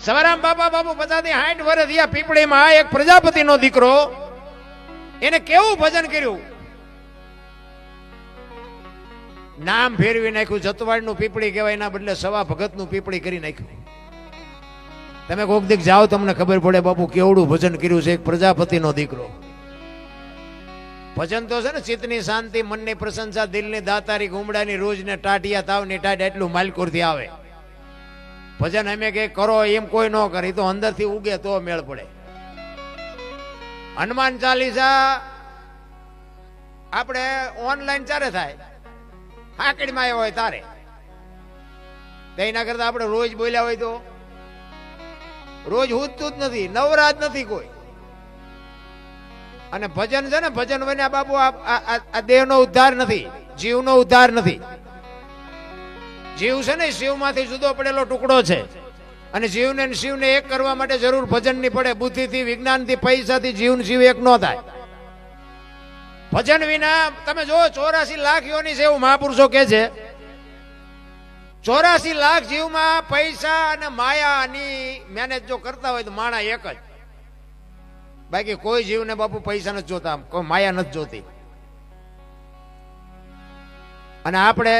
સવારામ બાપા બાપુ 50 થી 60 વર્ષ થયા પીપળીમાં એક પ્રજાપતિનો દીકરો એને કેવું ભજન કર્યું, નામ ફેરવી નાખ્યું. જતવાડનું પીપળી કહેવાય, એના બદલે સવા ભગતનું પીપળી કરી નાખ્યું. તમે કોક દીક જાઓ તમને ખબર પડે બાપુ કેવડું ભજન કર્યું છે એક પ્રજાપતિનો દીકરો. ભજન તો છે ને ચિત્તની શાંતિ, મનની પ્રશંસા, દિલની દાતારી, ગુમડાની રોજ ને ટાટિયા તાવની ટાટ એટલું માલકોરથી આવે. ભજન અમે કે કરો એમ કોઈ ન કરે, તો અંદરથી ઉગે તો મેળ પડે. હનુમાન ચાલીસા આપણે ઓનલાઈન ચારે થાય, હાકડીમાં આવ્યો હોય તારે, તેના કરતા આપણે રોજ બોલ્યા હોય તો રોજ હુજતું જ નથી, નવરાત નથી કોઈ. અને ભજન છે ને, ભજન બન્યા બાપુ આ દેહનો ઉદ્ધાર નથી, જીવનો ઉદ્ધાર નથી. જીવ છે ને શિવમાંથી જુદો પડેલો ટુકડો છે, અને જીવને શિવને એક કરવા માટે જરૂર ભજનની પડે. બુદ્ધિથી, વિજ્ઞાનથી, પૈસાથી જીવ શિવ એક ન થાય. ભજન વિના તમે જો 84 લાખ યોની છે એવું મહાપુરુષો કે છે. 84 લાખ જીવમાં પૈસા અને માયાની મેનેજ જો કરતા હોય તો માણા એક જ. બાકી કોઈ જીવને બાપુ પૈસા નથી જોતા, કોઈ માયા નથી જોતી. અને આપણે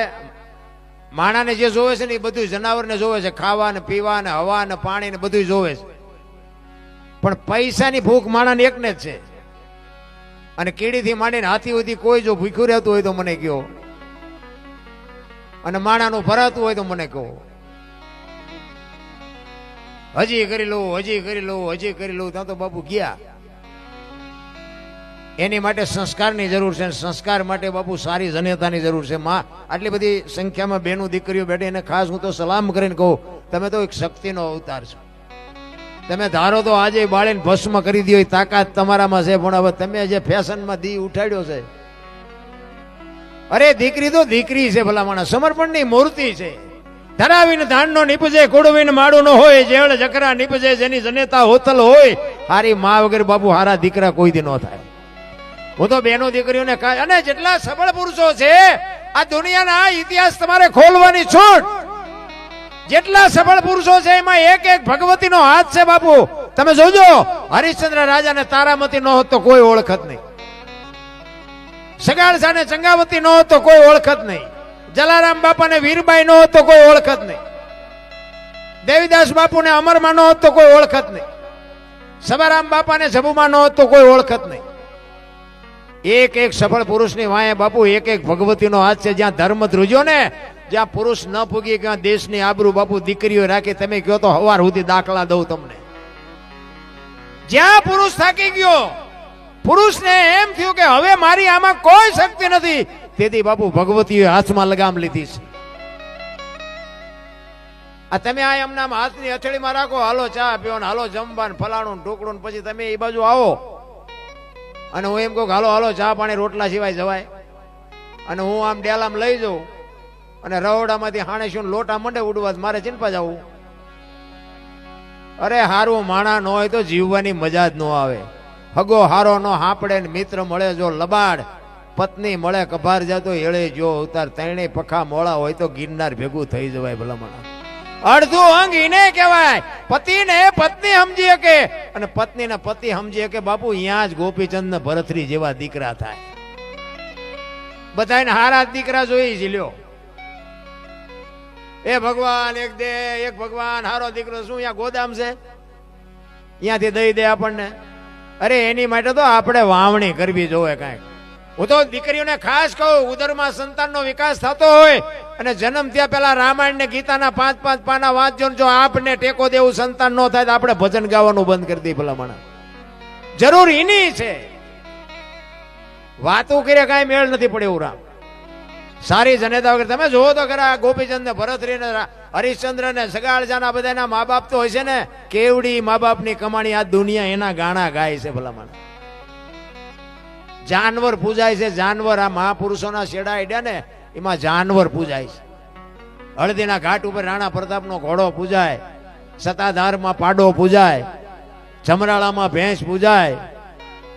માણાને જે જોવે છે ને એ બધું જનાવરને જોવે છે, ખાવા ને પીવા ને હવા ને પાણી ને બધું જોવે છે. પણ પૈસાની ભૂખ માણાને એકને જ છે. અને કીડીથી માંડીને હાથી સુધી કોઈ જો ભૂખ્યું રહેતું હોય તો મને કહો, અને માણાનું ભરાતું હોય તો મને કહો. હજી કરી લઉં, હજી કરી લઉં, હજી કરી લઉં, ત્યાં તો બાપુ ગયા. એની માટે સંસ્કારની જરૂર છે. સંસ્કાર માટે બાપુ સારી જનેતાની જરૂર છે. માં આટલી બધી સંખ્યામાં બેનું દીકરીઓ બેઠી, એને ખાસ હું તો સલામ કરીને કહું, તમે તો એક શક્તિનો અવતાર છો. તમે ધારો તો આજે બાળીને ભસ્મ કરી દો, તાકાત તમારામાં છે. પણ હવે તમે જે ફેશનમાં દી ઉઠાડ્યો છે, અરે દીકરી તો દીકરી છે, ભલા માણસ સમર્પણની મૂર્તિ છે. ધરાવીને ધાનનો નીપજે, કુડવીને માળું ન હોય, જેળ જકરા નીપજે, જેની જનેતા હોતલ હોય. હારી માં વગર બાપુ હારા દીકરા કોઈ દી ન થાય. હું તો બેનો દીકરીઓને કહે, અને જેટલા સબળ પુરુષો છે આ દુનિયાના ઇતિહાસ તમારે ખોલવાની છૂટ. જેટલા સબળ પુરુષો છે એમાં એક એક ભગવતીનો હાથ છે બાપુ. તમે જોજો, હરિશ્ચંદ્ર રાજાને તારામતી ન હોત તો કોઈ ઓળખત નહીં. સગાળસાને ચંગાવતી ન હોત તો કોઈ ઓળખત નહીં. જલારામ બાપાને વીરબાઈ ન હોત તો કોઈ ઓળખત નહીં. દેવીદાસ બાપુને અમરમાં ન હોત તો કોઈ ઓળખત નહીં. સભારામ બાપાને જબુમાં ન હોત તો કોઈ ઓળખત નહીં. એક એક સફળ પુરુષની વાંહે બાપુ એક એક ભગવતીનો હાથ છે. જ્યાં ધર્મ ધ્રુજ્યો ને, જ્યાં પુરુષ ન પૂગી, ત્યાં દેશની આબરૂ બાપુ દીકરીઓ રાખી. તમે કહો તો હવાર સુધી દાખલા દઉં તમને. જ્યાં પુરુષ થાકી ગયો, પુરુષને એમ થયું કે હવે મારી આમાં કોઈ શક્તિ નથી, તેથી બાપુ ભગવતીએ હાથમાં લગામ લીધી છે. આ તમે આ એમના હાથની હથેળીમાં રાખો, હાલો ચા પીવો, હાલો જમવાનું ફલાણું ઢોકળું, પછી તમે એ બાજુ આવો અને હું એમ કહું હાલો હાલો ચા પાણી રોટલા સિવાય જવાય. અને હું આમ ડેલામ લઈ જાઉં અને રવડામાંથી હાણેશું લોટા મંડે ઉડવા, મારે ચિંપા જવું. અરે હારું માણા ન હોય તો જીવવાની મજા જ ન આવે. હગો હારો નો હાંપડે ને મિત્ર મળે જો લબાડ, પત્ની મળે કભાર જાતો એળે જો અવતાર. ત્રણે પખા મોળા હોય તો ગિરનાર ભેગું થઈ જવાય ભલામણા. અડધું અંગ ઈને કહેવાય. પતિને પત્ની સમજી શકે અને પત્નીને પતિ સમજી શકે. બાપુ અહીંયા જ ગોપીચંદ ને ભરતરી જેવા દીકરા થાય. બધાને હારા દીકરા જોઈ જ લ્યો. એ ભગવાન એક દે, એક ભગવાન હારો દીકરો. શું અહીંયા ગોદામ છે અહીંયાથી દઈ દે આપણને? અરે એની માટે તો આપણે વાવણી કરવી જોવે કાંઈક. હું તો દીકરીઓને ખાસ કહું, ઉદરમાં સંતાનનો વિકાસ થતો હોય અને જન્મ થયા પહેલા રામાયણ ને ગીતાના 5-5 પાના વાંચજો. જો આપને ટેકો દેવું સંતાન ન થાય તો આપણે ભજન ગાવાનું બંધ કરી દઈએ ભલામણા. જરૂર એની છે. વાતો કરે કાંઈ મેળ નથી પડે એવું. રામ સારી જનેતા વગર તમે જોવો તો ખરા, ગોપીચંદ ને ભરતરી ને હરિશ્ચંદ્ર ને સગાળજાના બધાના મા બાપ તો હોય છે ને, કેવડી મા બાપની કમાણી આ દુનિયા એના ગાણા ગાય છે ભલામણ. જાનવર પૂજાય છે, જાનવર. આ મહાપુરુષોના શેડા આડ્યા ને એમાં જાનવર પૂજાય છે. હળદીના ઘાટ ઉપર રાણા પ્રતાપનો ઘોડો પૂજાય, સતાધારમાં પાડો પૂજાય, જમરાળામાં ભેંસ પૂજાય,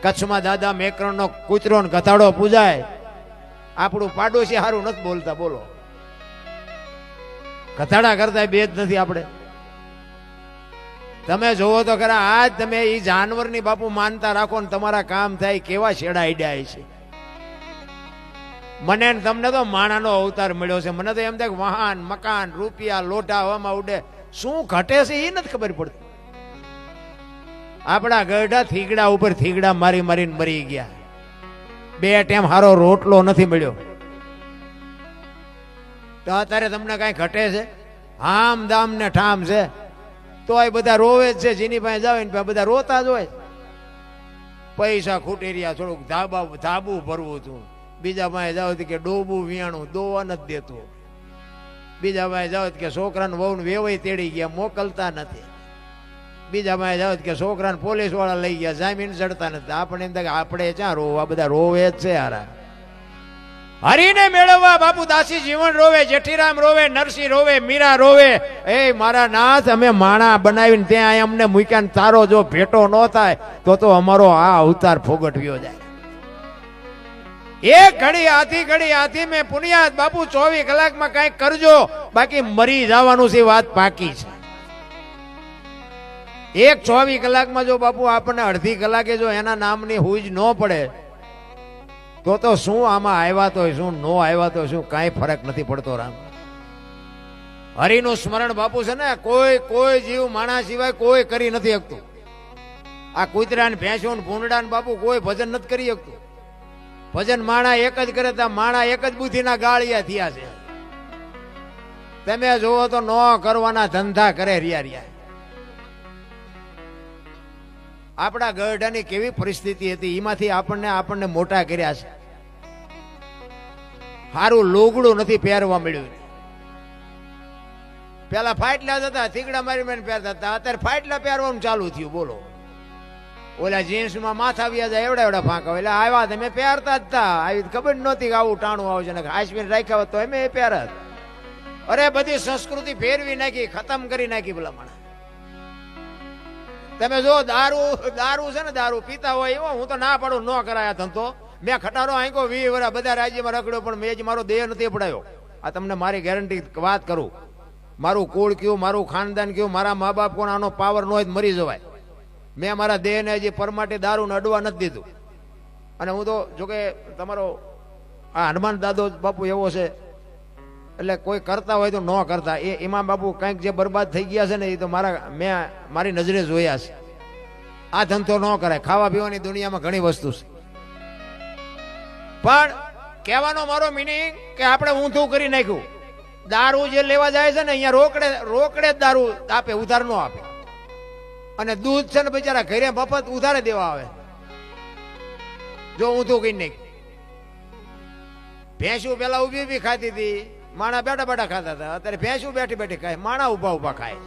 કચ્છમાં દાદા મેકરણનો કૂતરો ને ગધાડો પૂજાય. આપણું પાડોશી સારું નથી બોલતા, બોલો. ગધાડા કરતા બે જ નથી આપણે. તમે જોવો તો ખરા આજ તમે એ જાનવરની બાપુ માનતા રાખો ને તમારા કામ થાય કેવા છેડા આડ્યા છે. મને ને તમને તો માણાનો અવતાર મળ્યો છે. મને તો એમ થાય કે વાહન મકાન રૂપિયા લોટા હવામાં ઉડે, શું ઘટે છે એ નથી ખબર પડતી. આપણા ગઢા થીગડા ઉપર થીગડા મારી મારીને મરી ગયા. 2 ટાઈમ હારો રોટલો નથી મળ્યો તો અત્યારે તમને કઈ ઘટે છે? હામ દામ ને ઠામ છે તો એ બધા રોવે જ છે. જેની પાસે જાવ ને બધા રોતા જ હોય. પૈસા ખૂટી રહ્યા, થોડુંક ધાબુ ભરવું હતું. બીજા પાસે જાવ કે ડોબું વિયાણું દોવા નથી દેતું. બીજા પાસે જાવ કે છોકરાને વહુ વેવાઈ તેડી ગયા મોકલતા નથી. બીજા પાસે જાવ કે છોકરાને પોલીસ વાળા લઈ ગયા જામીન ચડતા નથી. આપણે એમ થાય કે આપણે ક્યાં રોવા, બધા રોવે જ છે. હારા હરીને મેળવવા બાપુ દાસી જીવન રોવે, જેઠીરામ રોવે, નરસિંહ રોવે, મીરા રોવે. એ મારા નાથ, અમે માણા બનાવીને ત્યાં અમને મૂક્યા, તારો જો ભેટો ન થાય તો અમારો આ અવતાર ફોગટવ્યો જાય. એક ઘડી આથી મેં પુનિયાત બાપુ 24 કલાકમાં કઈક કરજો, બાકી મરી જવાનું છે. વાત પાકી છે. એક 24 કલાકમાં જો બાપુ આપણને અડધી કલાકે જો એના નામની હુજ ન પડે તો શું આમાં આવ્યા તો શું, નો આવ્યા તો શું, કાંઈ ફરક નથી પડતો. રામ હરિનું સ્મરણ બાપુ છે ને કોઈ જીવ માણસ સિવાય કોઈ કરી નથી શકતું. આ કૂતરા ને ભેંસો ને ભૂંડા ને બાપુ કોઈ ભજન નથી કરી શકતું. ભજન માણા એક જ કરે, માણા એક જ બુદ્ધિના ગાળિયા થયા છે. તમે જોવો તો નો કરવાના ધંધા કરે રહ્યા. આપણા ગઢાની કેવી પરિસ્થિતિ હતી, એમાંથી આપણને મોટા કર્યા છે. સારું લોગડું નથી પહેરવા મળ્યું. પેલા ફાટલા હતા, થીગડા મારી મારીને પહેરતા હતા. અત્યારે ફાટલા પહેરવાનું ચાલુ થયું. બોલો, ઓલા જીન્સમાં માથા વ્યા જાય એવડા ફાંકા, એટલે આવ્યા તમે પહેરતા જ હતા. આવી ખબર નહોતી કે આવું ટાણું આવશે ને કાશ્મીર રાખ્યા હોત તો એમ પહેરત. અરે બધી સંસ્કૃતિ ફેરવી નાખી, ખતમ કરી નાખી. ભલા માણસ તમે જો દારૂ છે ને, દારૂ પીતા હોય એવો હું તો ના પાડું, ન કરાયા ધંધો. મેં ખટારો આંકો 20 વર્ષ બધા રાજ્યમાં રખડ્યો, પણ મેં જ મારો દેહ નથી પડાયો. આ તમને મારી ગેરંટી વાત કરું. મારું કુળ કયું, મારું ખાનદાન કયું, મારા મા બાપ કોણ, આનો પાવર ન હોય મરી જવાય. મેં મારા દેહને હજી પરમાટે દારૂને અડવા નથી દીધું. અને હું તો જોકે તમારો આ હનુમાન દાદો બાપુ એવો છે, એટલે કોઈ કરતા હોય તો ન કરતા. એમાં બાપુ કંઈક જે બરબાદ થઈ ગયા છે ને એ તો મેં મારી નજરે જોયા છે. આ ધંધો ન કરાય. ખાવા પીવાની દુનિયામાં ઘણી વસ્તુ છે, પણ કહેવાનો મારો મિનિંગ કે આપણે ઊંધું કરી નાખ્યું. દારૂ જે લેવા જાય છે ને અહીંયા રોકડે જ દારૂ આપે, ઉધાર ન આપે. અને દૂધ છે ને બિચારા ઘરે મફત ઉધારે દેવા આવે. જો ઊંધું કરી નાખ્યું. ભેંસું પેલા ઉભી ખાતી હતી, માણા બેઠા ખાતા હતા. અત્યારે ભેંસું બેઠી ખાય, માણા ઉભા ખાય.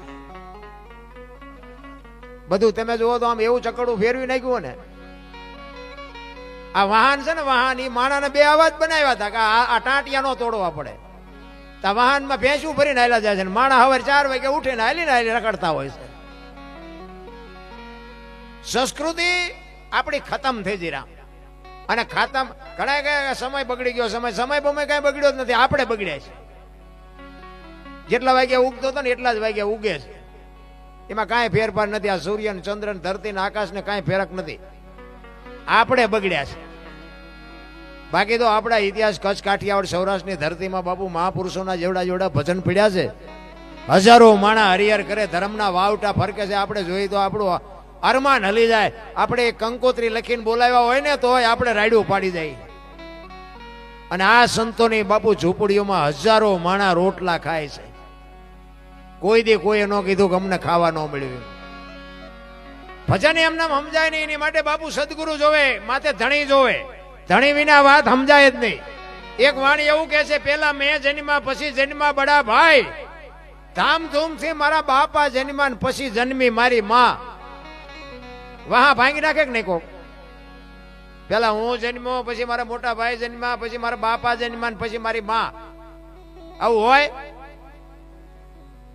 બધું તમે જુઓ તો આમ એવું ચકડું ફેરવી નાખ્યું ને. આ વાહન છે ને, વાહન એ માણાને 2 અવાજ બનાવ્યા હતા કે આ ટાંટિયા નો તોડવા પડે. તો વાહનમાં ભેંસું ભરીને હાલ્યા જાય છે, માણા સવારે 4 વાગે ઉઠીને હાલી રખડતા હોય છે. સંસ્કૃતિ આપણી ખતમ થઈ જઈ રામ. અને ખતમ ઘણા સમય બગડી ગયો. સમય બમે કઈ બગડ્યો જ નથી, આપણે બગડ્યા છે. જેટલા વાગ્યા ઉગતો હતો ને એટલા જ વાગ્યા ઉગે છે. એમાં કાંઈ ફેરફાર નથી. આ સૂર્ય ને ચંદ્ર ને ધરતી ને આકાશ ને કાંઈ ફેરક નથી. આપણે બગડ્યા છે. બાકી તો આપણા ઇતિહાસ કચ્છ કાઠિયાવાડ સૌરાષ્ટ્રની ધરતીમાં બાપુ મહાપુરુષોના જેવડા ભજન પીડ્યા છે. હજારો માણા હરિહર કરે, ધર્મના વાવટા ફરકે છે. આપણે જોઈએ તો આપણું અરમાન હલી જાય. આપણે કંકોત્રી લખીને બોલાવ્યા હોય ને તો આપણે રાયડું પાડી જાય. અને આ સંતોની બાપુ ઝૂંપડીઓમાં હજારો માણા રોટલા ખાય છે. કોઈ દી કોઈએ ન કીધું કે અમને ખાવા ન મળ્યું. ભજન એમને સમજાય નહીં. એની માટે બાપુ સદગુરુ જોવે, માથે ધણી જોવે. ધણી વિના વાત સમજાય જ નહીં. એક વાણી એવું કહે છે, પેલા મેં જન્મા પછી જન્મા બડા ભાઈ, ધામધૂમથી મારા બાપા જન્મા પછી જન્મી મારી માં. વાહ ભાંગી નાખે કે નહીં કોક? પેલા હું જન્મો, પછી મારા મોટા ભાઈ જન્મા, પછી મારા બાપા જન્મા, પછી મારી માં. આવું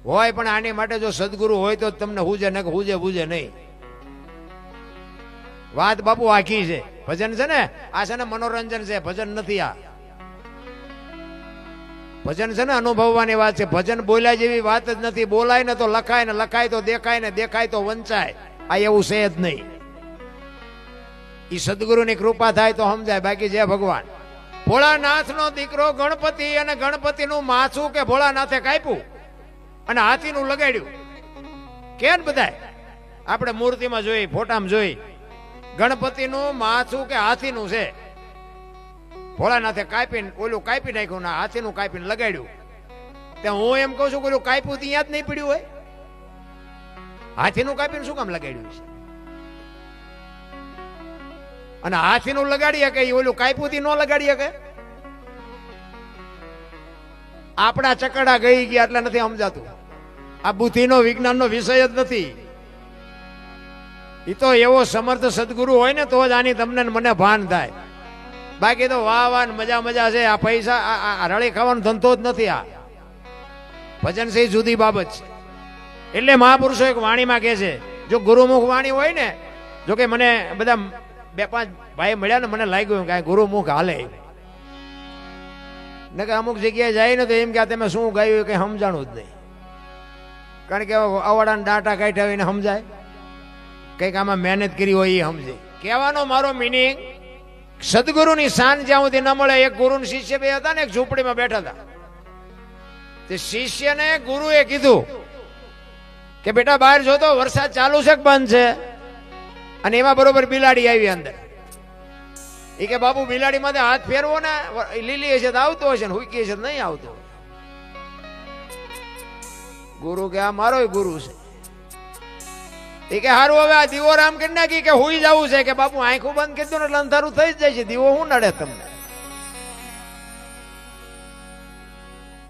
હોય પણ આની માટે જો સદગુરુ હોય તો તમને હુજે ને હુજે નહીં. વાત બાપુ આખી છે. ભજન છે ને, આ છે ને મનોરંજન છે, ભજન નથી. આ ભજન છે ને અનુભવવાની વાત છે. ભજન બોલ્યા જેવી વાત જ નથી. બોલાય ને તો લખાય, ને લખાય તો દેખાય, ને દેખાય તો વંચાય. આ એવું છે જ નહીં. એ સદગુરુની કૃપા થાય તો સમજાય, બાકી જય ભગવાન. ભોળાનાથનો દીકરો ગણપતિ, અને ગણપતિનું માથું કે ભોળાનાથે કાપ્યું અને હાથીનું લગાડ્યું. કેમ બધાય આપણે મૂર્તિમાં જોઈ, ફોટામાં જોઈ, ગણપતિનું માથું કે હાથીનું છે. ભોળાનાથે કાપીને ઓલું કાપી નાખ્યું ને હાથીનું કાપીને લગાડ્યું. તે હું એમ કહું છું કે ઓલું કાપ્યું ત્યાં જ નહીં પડ્યું હોય? હાથીનું કાપીને શું કામ લગાડ્યું છે? અને હાથીનું લગાડી શકે, ઓલું કાપ્યું થી ન લગાડી શકે? આપણા ચકડા ગઈ ગયા એટલે નથી સમજાતું. આ બુદ્ધિનો વિજ્ઞાનનો વિષય જ નથી. એ તો એવો સમર્થ સદગુરુ હોય ને તો જ આની તમને મને ભાન થાય. બાકી તો વાહ વાહ મજા મજા છે. આ પૈસા આ રળી ખાવાનો ધંધો જ નથી. આ ભજન છે જુદી બાબત છે. એટલે મહાપુરુષો એક વાણીમાં કહે છે, જો ગુરુમુખ વાણી હોય ને, જો કે મને બધા 2-5 ભાઈ મળ્યા ને મને લાગ્યું કે ગુરુમુખ હાલે ને, કે અમુક જગ્યાએ જાય ને તો એમ કે તમે શું ગાયું કઈ સમજાણું જ નહીં. કારણ કે અવાડાના ડાટા કાઢ્યા હોય ને સમજાય, કંઈક આમાં મહેનત કરી હોય એ સમજે. કહેવાનો મારો મિનિંગ, સદગુરુની શાન જ્યાં સુધી ન મળે. એક ગુરુ શિષ્ય બે હતા ને, એક ઝૂંપડીમાં બેઠા હતા. તે શિષ્યને ગુરુએ કીધું કે બેટા બહાર જોતો વરસાદ ચાલુ છે કે બંધ છે? અને એમાં બરોબર બિલાડી આવી અંદર. એ કે બાપુ બિલાડી માંથી હાથ ફેરવો ને, લીલી હશે તો આવતો હશે ને હુકી હશે તો નહીં આવતો. ગુરુ કે આ મારો ગુરુ છે. એ કે હારું હવે આ દીવો રામ કરી નાખી કે હુઈ જવું છે. કે બાપુ આંખું બંધ કરી દો ને એટલે અંધારું થઈ જ જાય છે. દીવો શું નડે તમને?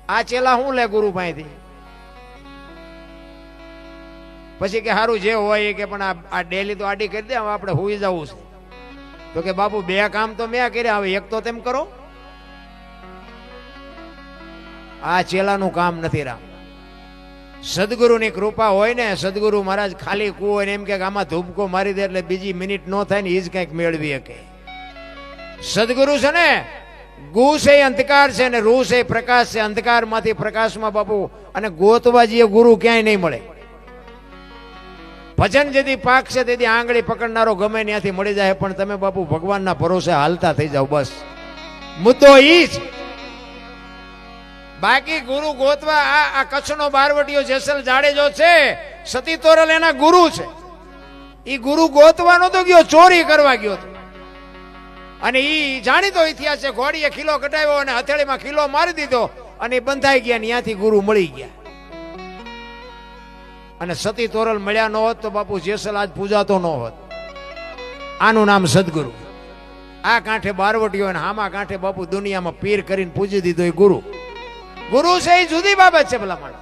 આ ચેલા શું લે ગુરુ પાસેથી? પછી કે હારું જે હોય કે પણ આ ડેલી તો આડી કરી દે, હવે આપણે હુઈ જવું છે. તો કે બાપુ 2 કામ તો મેં કર્યા, હવે 1 તો તેમ કરો. આ ચેલાનું કામ નથી રામ. સદગુરુની કૃપા હોય ને, સદગુરુ મહારાજ ખાલી કૂવો ને એમ કે આમાં ધૂપકો મારી દે એટલે બીજી મિનિટ ન થાય ને, એ જ કંઈક મેળવી શકે. સદગુરુ છે ને, ગુ છે અંધકાર છે ને રૂ છે પ્રકાશ છે. અંધકારમાંથી પ્રકાશમાં બાપુ, અને ગોતવા જઈએ ગુરુ ક્યાંય નહીં મળે. ભજન જેથી પાક છે તેથી આંગળી પકડનારો ગમે ત્યાંથી મળી જાય, પણ તમે બાપુ ભગવાનના ભરોસે હાલતા થઈ જાવ. બસ મુદ્દો ઈ જ. બાકી ગુરુ ગોતવા આ કચ્છનો બારવટીયો જેસલ જાડેજો છે, સતી તોરલ એના ગુરુ છે. એ ગુરુ ગોતવાનો તો ગયો, ચોરી કરવા ગયો હતો. અને ઈ જાણીતો ઇતિહાસ છે. ઘોડીએ ખીલો કટાવ્યો અને હથેળીમાં ખીલો મારી દીધો અને બંધાઈ ગયા, ત્યાંથી ગુરુ મળી ગયા. અને સતી તોરલ મળ્યા ન હોત તો બાપુ જેસલ આજ પૂજાતો ન હોત. આનું નામ સદગુરુ. આ કાંઠે બારવટીયો અને આમાં કાંઠે બાપુ દુનિયામાં પીર કરીને પૂજી દીધો એ ગુરુ. ગુરુ છે એ જુદી બાબત છે. ભલા માણસ,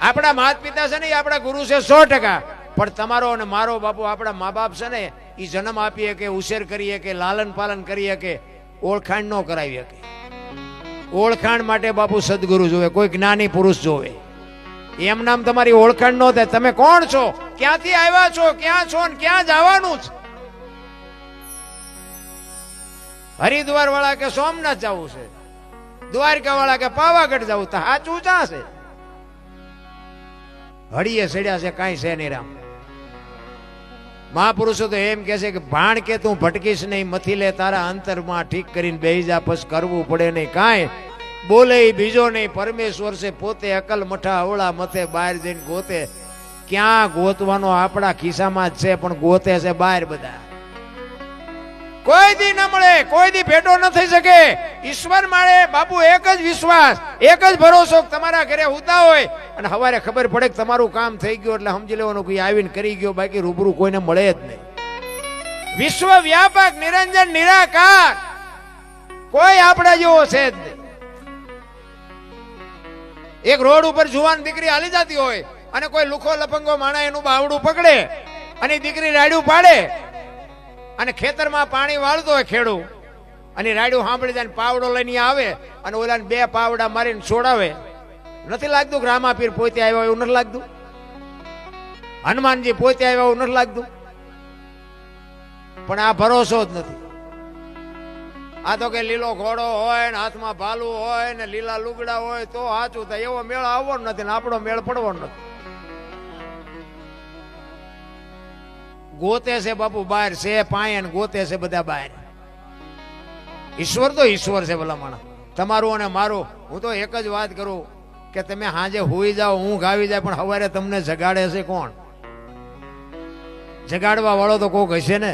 આપણા માતા પિતા છે ને એ આપણા ગુરુ છે 100%. પણ તમારો અને મારો બાપુ, આપણા મા બાપ છે ને, એ જન્મ આપીએ કે ઉછેર કરીએ કે લાલન પાલન કરીએ કે ઓળખાણ ન કરાવીએ કે. ઓળખાણ માટે બાપુ સદગુરુ જોવે, કોઈ જ્ઞાની પુરુષ જોવે. એમ નામ તમારી ઓળખાણ ન થાય. તમે કોણ છો, ક્યાંથી આવ્યા છો, ક્યાં છો ને ક્યાં જવાનું છે? હરિદ્વાર વાળા કે સોમનાથ જવું છે, દ્વારકા વાળા કે પાવાગઢ જવું, તો સાચું ચા છે? હળીએ સડ્યા છે, કાંઈ છે નહીં રામ. મહાપુરુષો તો એમ કે છે કે ભાણ કે તું ભટકીશ નહીં, મથી લે તારા અંતરમાં ઠીક કરીને બેહી જા, પછી કરવું પડે નહીં કાંઈ. બોલે બીજો નહીં, પરમેશ્વર છે પોતે, અકલ મઠા અવળા મથે, બહાર જઈને ગોતે. ક્યાં ગોતવાનો? આપણા ખિસ્સામાં જ છે, પણ ગોતે છે બહાર બધા. કોઈ દી ન મળે, કોઈ દી ભેટો ન થઈ શકે. ઈશ્વર માળે બાપુ એક જ વિશ્વાસ, એક જ ભરોસો. તમારા ઘરે હુતા હોય અને સવારે ખબર પડે કે તમારું કામ થઈ ગયું એટલે સમજી લેવાનું કે આવીને કરી ગયો, બાકી રૂબરૂ કોઈને મળે જ નહીં. વિશ્વ વ્યાપક, નિરંજન, નિરાકાર, કોઈ આપણા જેવો છે જ નહીં. એક રોડ ઉપર જુવાન દીકરી હાલી જતી હોય અને કોઈ લુખો લપંગો માણા એનું બાવડું પકડે અને દીકરી રાડ્યું પાડે અને ખેતરમાં પાણી વાળતો હોય ખેડૂ, અને રાડ્યું સાંભળી જાય, પાવડો લઈને આવે અને ઓલાને 2 પાવડા મારીને છોડાવે. નથી લાગતું કે રામાપીર પોતે આવ્યા એવું નથી લાગતું? હનુમાનજી પોતે આવ્યા એવું નથી લાગતું? પણ આ ભરોસો જ નથી. આ તો કે લીલો ઘોડો હોય ને હાથમાં ભાલું હોય ને લીલા લુગડા હોય તો સાચું થાય, એવો મેળ આવવાનો નથી ને આપણો મેળ પડવાનો નથી. ગોતે છે બાપુ બહાર છે પાયણ ગોતે છે બધા બહાર. ઈશ્વર તો ઈશ્વર છે ભલા માણસ, તમારું અને મારું. હું તો એક જ વાત કરું કે તમે હાજે હોઈ જાઓ, ઊંઘ આવી જાય, પણ સવારે તમને જગાડે છે કોણ? જગાડવા વાળો તો કોક હશે ને.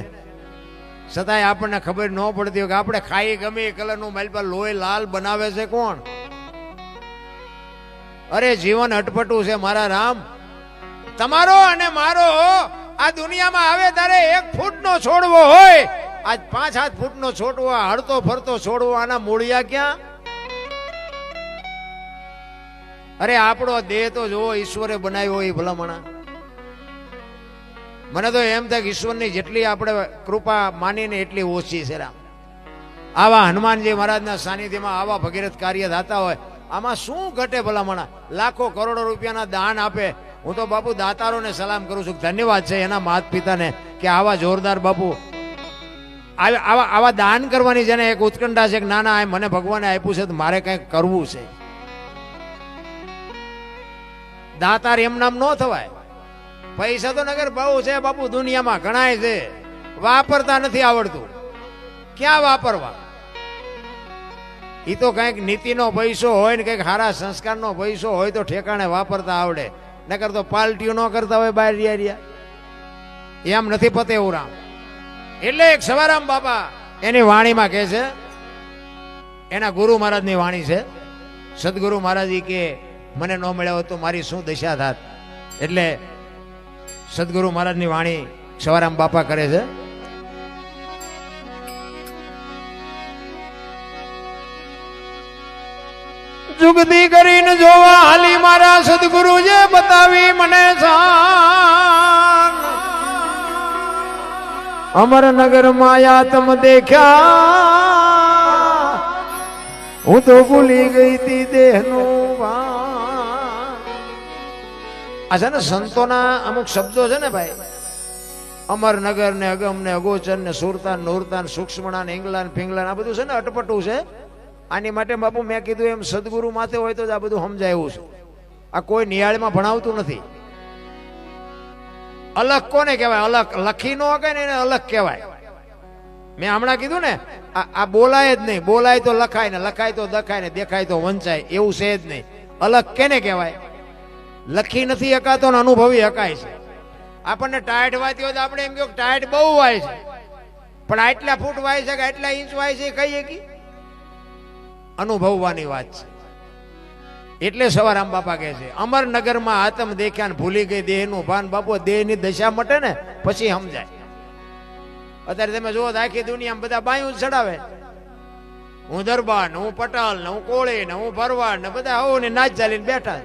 છતાંય આપણને ખબર ન પડતી હોય કે આપણે ખાઈ ગમે એ કલરનું મારી પર લોહી લાલ બનાવે છે કોણ? અરે જીવન અટપટું છે મારા રામ. તમારો અને મારો આ દુનિયામાં આવે ત્યારે 1 ફૂટનો છોડવો હોય, આજ 5-7 ફૂટનો છોડવો, હળતો ફરતો છોડવો, આના મૂળિયા ક્યાં? અરે આપણો દેહ તો જો ઈશ્વરે બનાવ્યો હોય ભલામણા. મને તો એમ થાય કે ઈશ્વરની જેટલી આપણે કૃપા માનીને એટલી ઓછી છે રામ. આવા હનુમાનજી મહારાજના સાનિધ્યમાં આવા ભગીરથ કાર્ય થતા હોય, આમાં શું ઘટે ભલામણા? લાખો કરોડો રૂપિયાના દાન આપે. હું તો બાપુ દાતારોને સલામ કરું છું, ધન્યવાદ છે એના માત પિતાને કે આવા જોરદાર બાપુ આવા દાન કરવાની જેને એક ઉત્કંઠા છે કે ના ના મને ભગવાને આપ્યું છે તો મારે કંઈક કરવું છે. દાતાર એમ નામ ન થવાય. પૈસા તો નગર બહુ છે બાપુ, દુનિયામાં ઘણાય છે, વાપરતા નથી આવડતું. ક્યાં વાપરવા? એ તો કંઈક નીતિનો પૈસો હોય ને કંઈક સારા સંસ્કારનો પૈસો હોય તો ઠેકાણે વાપરતા આવડે, નકર તો પાલટીઓ ન કરતા હોય બહાર રહ્યા. એમ નથી પતે એવું રામ. એટલે એક સવારામ બાપા એની વાણીમાં કહે છે, એના ગુરુ મહારાજની વાણી છે. સદગુરુ મહારાજ કે મને ન મળ્યા હોત તો મારી શું દશા થાત. એટલે સદગુરુ મહારાજની વાણી સવારામ બાપા કરે છે. જુગતી કરીને જોવા હાલી મારા સદગુરુ જે બતાવી મને સાન. અમરનગર માયા તમ દેખ્યા, હું તો ભૂલી ગઈ તી દેહનું ભાન. આ છે ને સંતોના અમુક શબ્દો છે ને ભાઈ, અમરનગર ને અગમ ને અગોચર ને સુરતાન નૂરતાન સૂક્ષ્મણા ને ઇંગલાન ફિંગલાન, આ બધું છે ને અટપટું છે. આની માટે બાપુ મેં કીધું એમ સદગુરુ માથે હોય તો જ આ બધું સમજાય એવું છે. આ કોઈ નિહાળમાં ભણાવતું નથી. અલગ કોને કહેવાય? અલગ લખી ન કે ને એને અલગ કહેવાય. મેં હમણાં કીધું ને આ બોલાય જ નહીં. બોલાય તો લખાય ને લખાય તો દખાય ને દેખાય તો વંચાય, એવું છે જ નહીં. અલગ કેને કહેવાય? લખી નથી હકાતો ને અનુભવી હકાય છે. આપણને ટાઈટ વાતી હોય તો આપણે એમ કહ્યું ટાઈટ બહુ વાય છે, પણ આટલા ફૂટ વાય છે કે આટલા ઇંચ વાય છે કહીએ કે અનુભવવાની વાત છે. એટલે સવારામ બાપા કહે છે અમરનગરમાં આતમ દેખ્યા ને ભૂલી ગઈ દેહનું ભાન. બાપુ દેહની દશા મટે ને પછી સમજાય. અત્યારે તમે જુઓ આખી દુનિયામાં બધા બાયું ચડાવે. હું દરબાર ને હું પટાલ ને હું કોળી ને હું ભરવાડ ને બધા હોવ ને નાચ ચાલીને બેઠા.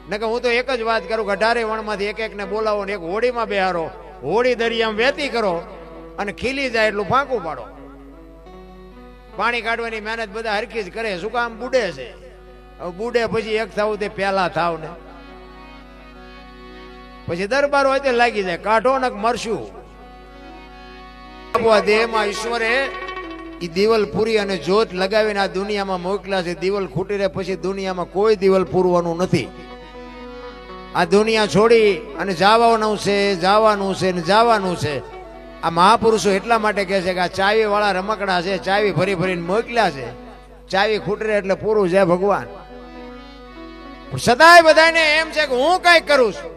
ને કે હું તો એક જ વાત કરું કે 18 વણમાંથી એક ને બોલાવો ને એક હોડીમાં બેહારો, હોડી દરિયામાં વહેતી કરો અને ખીલી જાય એટલું ફાંકું પાડો. પાણી કાઢવાની મહેનત બધા હરખી જ કરે. શું કામ? બુડે છે. બુડે પછી એક થાવ તે પહેલા થાવ ને પછી દરબાર હોય તે લાગી જાય. કાઢો ને મરશું. દેહમાં ઈશ્વરે ઈ દિવાલ પૂરી અને જ્યોત લગાવીને આ દુનિયામાં મોકલ્યા છે. દિવાલ ખૂટી રહે પછી દુનિયામાં કોઈ દિવાલ પૂરવાનું નથી. આ દુનિયા છોડી અને જવાનું છે, જવાનું છે ને જવાનું છે. આ મહાપુરુષો એટલા માટે કહે છે કે આ ચાવી વાળા રમકડા છે, ચાવી ભરી ભરીને મોકલ્યા છે. ચાવી ખૂટરે એટલે પૂરું છે ભગવાન. સદાય બધાને એમ છે કે હું કઈક કરું છું.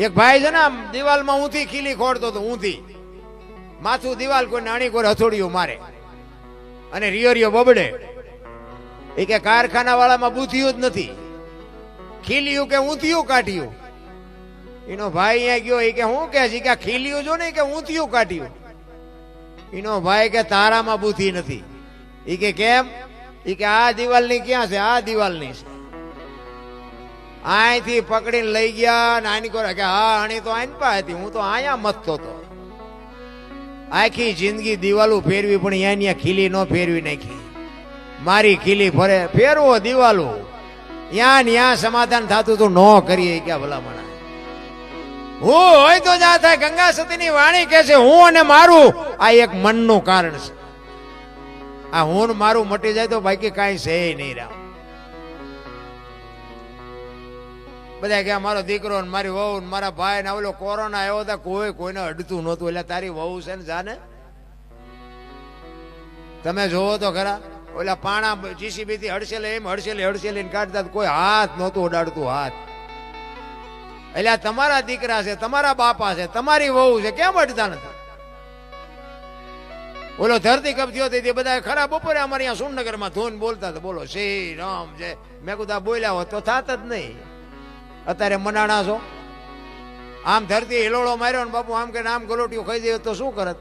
એક ભાઈ છે ને આમ દિવાલમાં ઊંધી ખીલી ખોડતો તો, ઊંધી માથું દિવાલ કોઈ નાની કોઈ હથોડીઓ મારે અને રિયો બબડે. એ કે કારખાના વાળામાં બુદ્ધિયું જ નથી, ખીલ્યું કે ઊંધિયું કાઢ્યું. એનો ભાઈ અહીંયા ગયો. એ કે હું કે છે કે ખીલ્યું જો ને કે ઊંધિયું કાઢ્યું. એનો ભાઈ કે તારામાં બુદ્ધિ નથી. એ કે કેમ? એ કે આ દિવાલની ક્યાં છે? આ દિવાલની છે. અહીંથી પકડીને લઈ ગયા ને આની કોરા કે હા આની તો આઈન પા હતી, હું તો અહીંયા મથતો હતો. આખી જિંદગી દિવાલો ફેરવી પણ અહીંયા ખીલી ન ફેરવી નાખી. મારી ખીલી ફરે ફેરવો દિવાલો. ત્યાં સમાધાન થતું તું ન કરીએ ક્યાં ભલામણા. હું હોય તો જા થાય. ગંગા સતીની વાણી કહે છે હું અને મારું આ એક મનનું કારણ છે. આ હું ને મારું મટી જાય તો બાકી કાંઈ છે નહીં રામ. બધા કે મારો દીકરો ને મારી વહુ ને મારા ભાઈ ને ઓલો કોરોના આવ્યો હતા, કોઈ કોઈને અડતું નહોતું. એટલે તારી વહુ છે ને જાને, તમે જોવો તો ખરા, ઓલા પાણા જીસીબી થી હડસેલે એમ હડસેલી કાઢતા, કોઈ હાથ નહોતું ઉડાડતું હાથ. એટલે તમારા દીકરા છે, તમારા બાપા છે, તમારી વહુ છે, કેમ અડતા નથી? ઓલો ધરતી કપ થયો તે બધા ખરા બપોરે અમારે અહીંયા સુરનગરમાં ધોન બોલતા હતા, બોલો શ્રી રામ જય. મેં કીધું બોલ્યા હોત તો થાત જ નહીં. અત્યારે મનાણા છો, આમ ધરતી હિલોળો માર્યો ને બાપુ આમ કે આમ ગલોટિયું ખાઈ જાય તો શું કરત?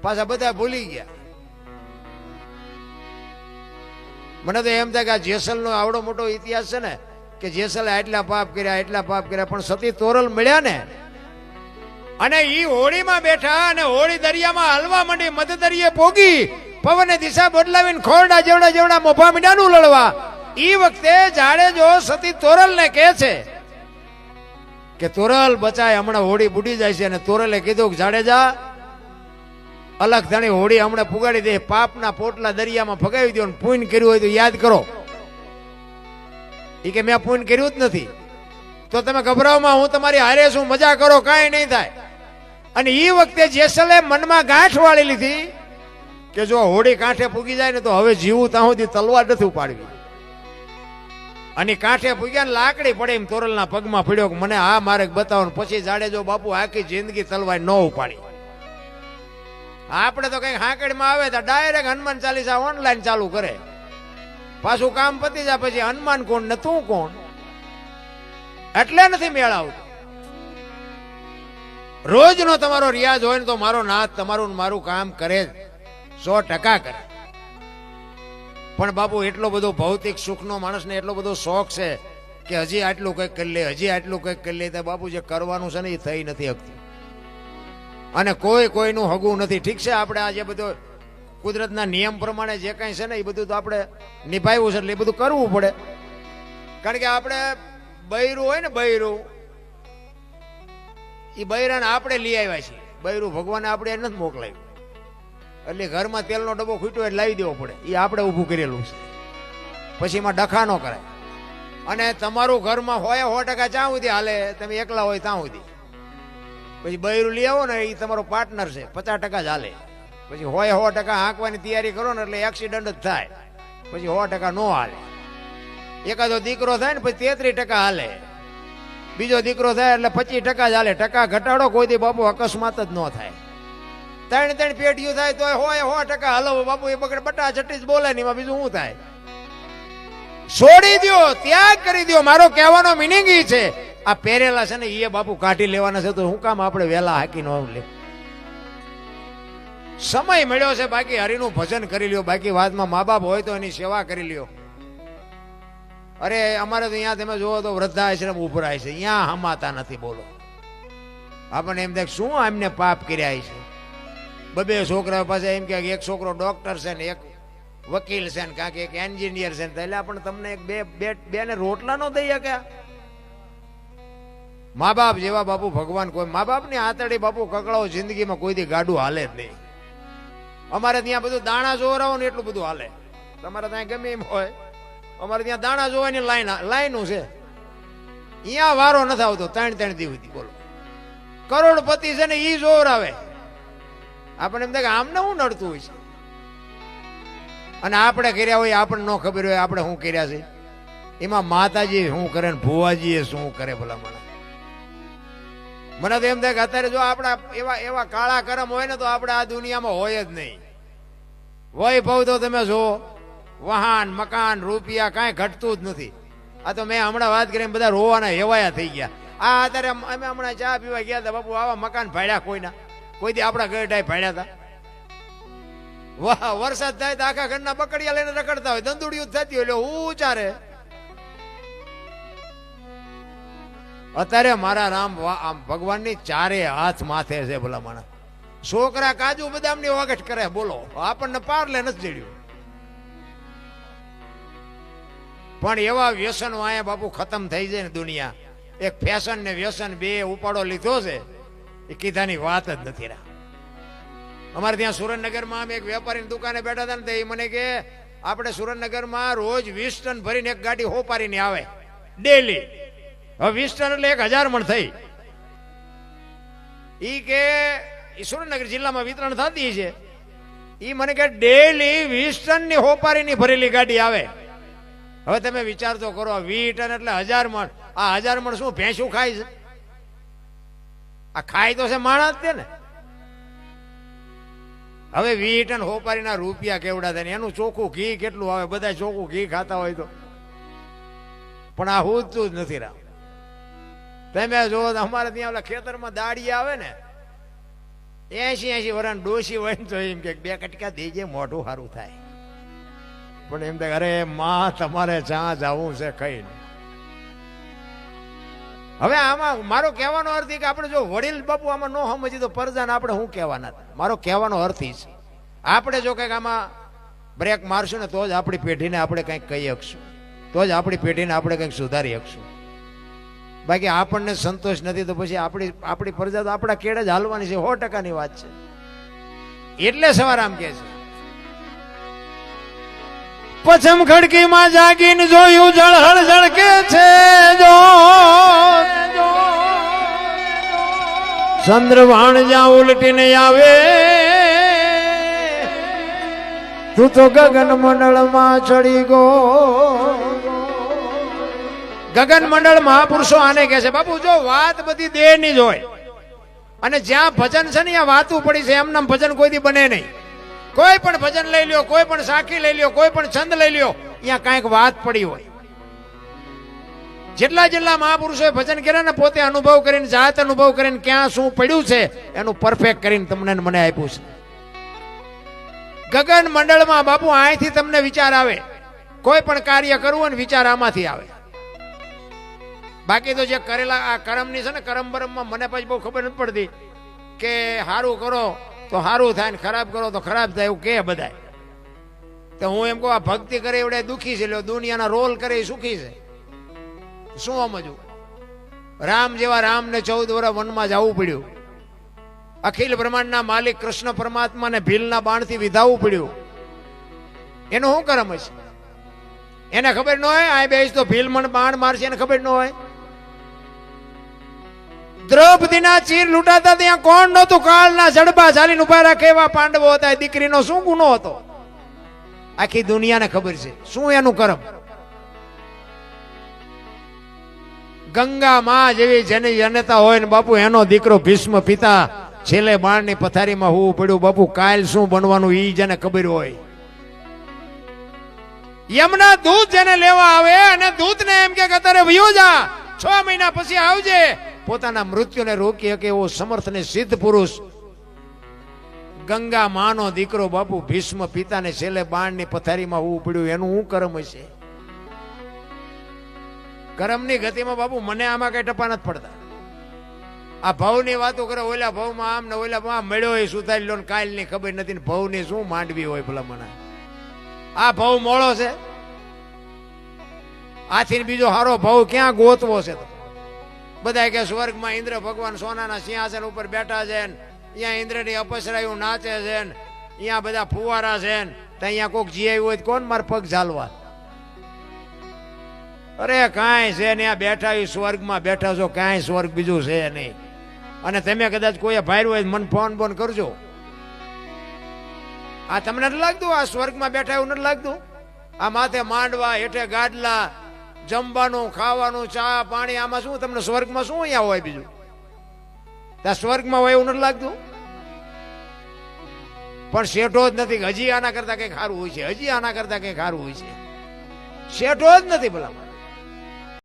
પાછા બધા ભૂલી ગયા. મને તો એમ થાય કે આ જેસલનો આવડો મોટો ઇતિહાસ છે ને, કે જેસલે એટલા પાપ કર્યા, પણ સતી તોરલ મળ્યા ને, અને ઈ હોળીમાં બેઠા અને હોળી દરિયામાં હલવા માંડી, મધ દરિયે પોગી, પવને દિશા બદલાવીને ખોરડા જેવડા મોભા મીંડાનું લડવા. ઈ વખતે જાડેજો સતી તોરલ ને કહે છે કે તોરલ બચાય, હમણાં હોળી બુડી જાય છે. અને તોરલે કીધું કે જાડેજા અલગ ધણી હોળી હમણાં પુગાડી દે, પાપના પોટલા દરિયામાં ફગાવી દો, પુણ્ય કર્યું હોય તો યાદ કરો. એ કે મેં પુણ્ય કર્યું જ નથી, તો તમે ગભરાવમાં, હું તમારી હારે છું, મજા કરો, કાંઈ નહીં થાય. અને એ વખતે જેસલે મનમાં ગાંઠ વાળી લીધી કે જો હોળી કાંઠે પૂગી જાય ને તો હવે જીવું ત્યાં સુધી તલવાર નથી ઉપાડવી. અને કાંઠે પૂગ્યા ને લાકડી પડે એમ તોરલના પગમાં પડ્યો કે મને આ માર્ગ બતાવો. પછી જાડેજો બાપુ આખી જિંદગી તલવાર ન ઉપાડી. આપણે તો કઈક હાંકડીમાં આવે તો ડાયરેક્ટ હનુમાન ચાલીસા ઓનલાઈન ચાલુ કરે, પાછું કામ પતી જાય પછી હનુમાન કોણ ને તું કોણ, એટલે નથી મેળાવતું. રોજનો તમારો રિયાઝ હોય ને તો મારો નાથ તમારું મારું કામ કરે, 100% કરે. પણ બાપુ એટલો બધો ભૌતિક સુખનો માણસને એટલો બધો શોખ છે કે હજી આટલું કંઈક કરી લે, હજી આટલું કંઈક કરી લે. બાપુ જે કરવાનું છે ને એ થઈ નથી શકતું, અને કોઈ કોઈનું હગું નથી. ઠીક છે, આપણે આ જે બધો કુદરતના નિયમ પ્રમાણે જે કાંઈ છે ને એ બધું તો આપણે નિભાવ્યું છે, એટલે એ બધું કરવું પડે. કારણ કે આપણે બૈરું હોય ને, બૈરું, એ બૈરાને આપણે લઈ આવ્યા છીએ. બૈરું ભગવાને આપણે નથી મોકલાવ્યું, એટલે ઘરમાં તેલનો ડબ્બો ખૂટ્યો એટલે લાવી દેવો પડે. એ આપણે ઊભું કરેલું છે, પછી એમાં ડખા ન કરાય. અને તમારું ઘરમાં હોય 100% ત્યાં સુધી હાલે, તમે એકલા હોય ત્યાં સુધી. પછી બૈરું લઈ આવો ને, એ તમારો પાર્ટનર છે, 50% જ હાલે. પછી હોય 100% હાંકવાની તૈયારી કરો ને એટલે એક્સિડન્ટ જ થાય, પછી 100% ન હાલે. એકાદો દીકરો થાય ને પછી 33% હાલે, બીજો દીકરો થાય એટલે 25% જ હાલે. ટકા ઘટાડો કોઈ દી બાપુ અકસ્માત જ ન થાય. 3 પેઢીઓ થાય તો હોય 100% હલો બાપુ. એ બગડે બટા છઠ્ઠી જ બોલે ને, એમાં બીજું શું થાય? છોડી દો, ત્યાગ કરી દો. મારો કહેવાનો મિનિંગ એ છે, આ પહેરેલા છે ને એ બાપુ કાઢી લેવાના છે, તો શું કામ આપણે વહેલા હાકી ન લે? સમય મળ્યો છે, બાકી હરિનું ભજન કરી લ્યો. બાકી વાતમાં મા બાપ હોય તો એની સેવા કરી લ્યો. અરે અમારે તો અહીંયા તમે જુઓ તો વૃદ્ધાશ્રમ ઉભરાય છે, અહીંયા હમાતા નથી. બોલો, આપણને એમ થાય શું એમને પાપ કર્યા છે. 2 છોકરા પાસે એમ કે એક છોકરો ડોક્ટર છે ને એક વકીલ છે ને કાંક એક એન્જિનિયર છે ને, એટલે આપણે તમને એક બે ને રોટલા નો દઈએ કે? મા બાપ જેવા બાપુ ભગવાન કોઈ. મા બાપની આતડી બાપુ કકડાઓ જિંદગીમાં કોઈ દી ગાડું હાલે જ નહીં. અમારે ત્યાં બધું દાણા જોવરાવો ને એટલું બધું હાલે. તમારે ત્યાં ગમે એમ હોય, અમારે ત્યાં દાણા જોવાની લાઈનું છે. અહીંયા વારો નથી આવતો 3 દિવસથી. બોલો, કરોડપતિ છે ને ઈ જોવરાવે. આપણે એમ થાય કે આમને શું નડતું હોય છે? અને આપણે કર્યા હોય આપણને ન ખબર હોય આપણે શું કર્યા છે. એમાં માતાજી શું કરે ને ભુવાજી એ શું કરે ભલા મને. મને તો એમ થાય કે અત્યારે જો આપણા એવા કાળા કરમ હોય ને તો આપણે આ દુનિયામાં હોય જ નહીં. વૈભવ તો તમે જો, વાહન મકાન રૂપિયા કાંઈ ઘટતું જ નથી. આ તો મેં હમણાં વાત કરીને બધા રોવાના હેવાયા થઈ ગયા. આ અત્યારે અમે હમણાં ચા પીવા ગયા હતા બાપુ, આવા મકાન ભાડ્યા કોઈના, કોઈ દી આપણા ગઢાઈ ભાડ્યા હતા. વાહ, વરસાદ થાય તો આખા ઘરના બકડિયા લઈને રખડતા હોય, દંદુડિયું થતી હોય, એટલે હું ચારે. અત્યારે મારા રામ ભગવાનની 4 હાથ માથે છે ભલા માણસ. છોકરા કાજુ બદામની વગટ કરે, બોલો, આપણને પારલે નથી જડ્યું. પણ એવા વ્યસનો આયા બાપુ ખતમ થઈ જાય ને દુનિયા. એક ફેશન ને વ્યસન બે ઉપાડો લીધો છે એ કીધાની વાત જ નથી રહ્યા. અમારે ત્યાં સુરેન્દ્રનગરમાં અમે એક વેપારીની દુકાને બેઠા હતા ને, એ મને કે આપણે સુરેન્દ્રનગરમાં રોજ 20 ટન ભરીને એક ગાડી હોપારીને આવે ડેલી. હવે 20 ટન એટલે 1000 મણ થઈ. ઈ કે સુરેન્દ્રનગર જિલ્લામાં વિતરણ થતી છે. ઈ મને કે ડેલી 20 ટનની હોપારીની ભરેલી ગાડી આવે. હવે તમે વિચાર તો કરો, 20 ટન એટલે 1000 મણ. આ 1000 મણ શું ભેંસું ખાય છે? આ ખાય તો છે માણસ છે ને. હવે 20 ટન હોપારીના રૂપિયા કેવડા થાય, એનું ચોખ્ખું ઘી કેટલું આવે? બધા ચોખ્ખું ઘી ખાતા હોય તો, પણ આ હોતું જ નથી રામ. તમે જો અમારે ત્યાં ઓલા ખેતરમાં દાડી આવે ને, 80 વર્ષ ડોશી હોય ને, તો એમ કે 2 કટકા દેજે, મોઢું સારું થાય. પણ એમ થાય અરે માં તમારે જ્યાં જવું છે કઈ નહીં. હવે આમાં મારો કહેવાનો અર્થ એ કે આપણે જો વડીલ બાપુ આમાં ન સમજી તો પરજાને આપણે શું કહેવાના. મારો કહેવાનો અર્થ એ છે, આપણે જો કંઈક આમાં બ્રેક મારશું ને તો જ આપણી પેઢીને આપણે કંઈક કહી શકશું, તો જ આપણી પેઢીને આપણે કંઈક સુધારી શકશું. બાકી આપણને સંતોષ નથી તો પછી આપણી પ્રજા તો આપણા કેળે જ હાલવાની છે. 100%ની વાત છે. એટલે સવારામ કે છે, પછમ ખડકીમાં જાગીને જોયું જળહળ ઝળકે છે, જો ચંદ્રવાણ જ્યાં ઉલટીને આવે, તું તો ગગન મંડળમાં ચડી ગો. ગગન મંડળ મહાપુરુષો આને કહે છે. બાપુ જો વાત બધી દેહની જ હોય, અને જ્યાં ભજન છે ને ત્યાં વાતું પડી છે. એમનામ ભજન કોઈથી બને નહીં. કોઈ પણ ભજન લઈ લ્યો, કોઈ પણ સાખી લઈ લ્યો, કોઈ પણ છંદ લઈ લ્યો, અહીંયા કાંઈક વાત પડી હોય. જેટલા જેટલા મહાપુરુષોએ ભજન કર્યા ને, પોતે અનુભવ કરીને, જાત અનુભવ કરીને ક્યાં શું પડ્યું છે એનું પરફેક્ટ કરીને તમને મને આપ્યું છે. ગગન મંડળમાં બાપુ અહીંથી તમને વિચાર આવે. કોઈ પણ કાર્ય કરવું ને વિચાર આમાંથી આવે. બાકી તો જે કરેલા આ કરમની છે ને, કરમ બરમમાં મને પછી બહુ ખબર નથી પડતી કે સારું કરો તો સારું થાય ને ખરાબ કરો તો ખરાબ થાય એવું કે બધાય. તો હું એમ કહું, આ ભક્તિ કરે એવડે દુઃખી છે, દુનિયાના રોલ કરે એ સુખી છે. શું સમજવું? રામ જેવા રામને 14 વર્ષ વનમાં જવું પડ્યું. અખિલ બ્રહ્માંડના માલિક કૃષ્ણ પરમાત્માને ભીલના બાણથી વિધાવવું પડ્યું. એનું શું કરમ હશે? એને ખબર ન હોય આ બેસ તો ભીલ મને બાણ મારશે, એને ખબર ન હોય. દ્રૌપદીના ચીર લૂંટાતા ત્યાં કોણ નહોતું? કાળના જડબા ચાલીને ઉભા રાખે એવા પાંડવો હતા. દીકરીનો શું ગુનો હતો? આખી દુનિયાને ખબર છે. શું એનું કરમ? ગંગા માં જેવી જેની જનતા હોય ને બાપુ, એનો દીકરો ભીષ્મ પિતા છેલ્લે બાણની પથારીમાં હોવું પડ્યું. બાપુ કાલ શું બનવાનું ઈ જેને ખબર હોય. યમના દૂત જેને લેવા આવે અને દૂતને એમ કે અત્યારે વયો જા, 6 મહિના પછી આવજે. પોતાના મૃત્યુને રોકી શકે એવો સમર્થ ને સિદ્ધ પુરુષ ગંગા માનો દીકરો બાપુ ભીષ્મ પિતાને છેલ્લે બાણની પથારીમાં હોવું પડ્યું. એનું શું કરમ હશે? કરમની ગતિમાં બાપુ મને આમાં કઈ ટપા નથી પડતા. આ ભાવની વાતો કરે, ઓલા ભાવમાં આમ ને ઓલા ભાવ મળ્યો એ સુધારી લો ને કાલની ખબર નથી ને ભાવની શું માંડવી હોય ભલા મને. આ ભાવ મોળો છે. આથી બીજો હારો ભાવ ક્યાં ગોતવો છે? તો બધા કે સ્વર્ગમાં ઇન્દ્ર ભગવાન સોનાના સિંહાસન ઉપર બેઠા છે, અહીંયા ઇન્દ્રની અપસરાયું નાચે છે, અહીંયા બધા ફુવારા છે, તો અહીંયા કોઈક જીવ્યું હોય કોણ માર પગ ઝાલવા? અરે કાંઈ છે ને, આ બેઠા એ સ્વર્ગમાં બેઠા છો, કાંઈ સ્વર્ગ બીજું છે નહીં. અને તમે કદાચ કોઈ ભાઈ હોય મને ફોન બોન કરજો. આ તમને નથી લાગતું આ સ્વર્ગમાં બેઠા એવું નથી લાગતું? આ માથે માંડવા, હેઠે ગાડલા, જમવાનું ખાવાનું, ચા પાણી, આમાં શું તમને સ્વર્ગમાં શું અહીંયા હોય બીજું? ત્યાં સ્વર્ગમાં હોય એવું નથી લાગતું? પણ શેઠો જ નથી. હજી આના કરતા કંઈક સારું હોય છે, હજી આના કરતા કંઈક સારું હોય છે. શેઠો જ નથી ભલા.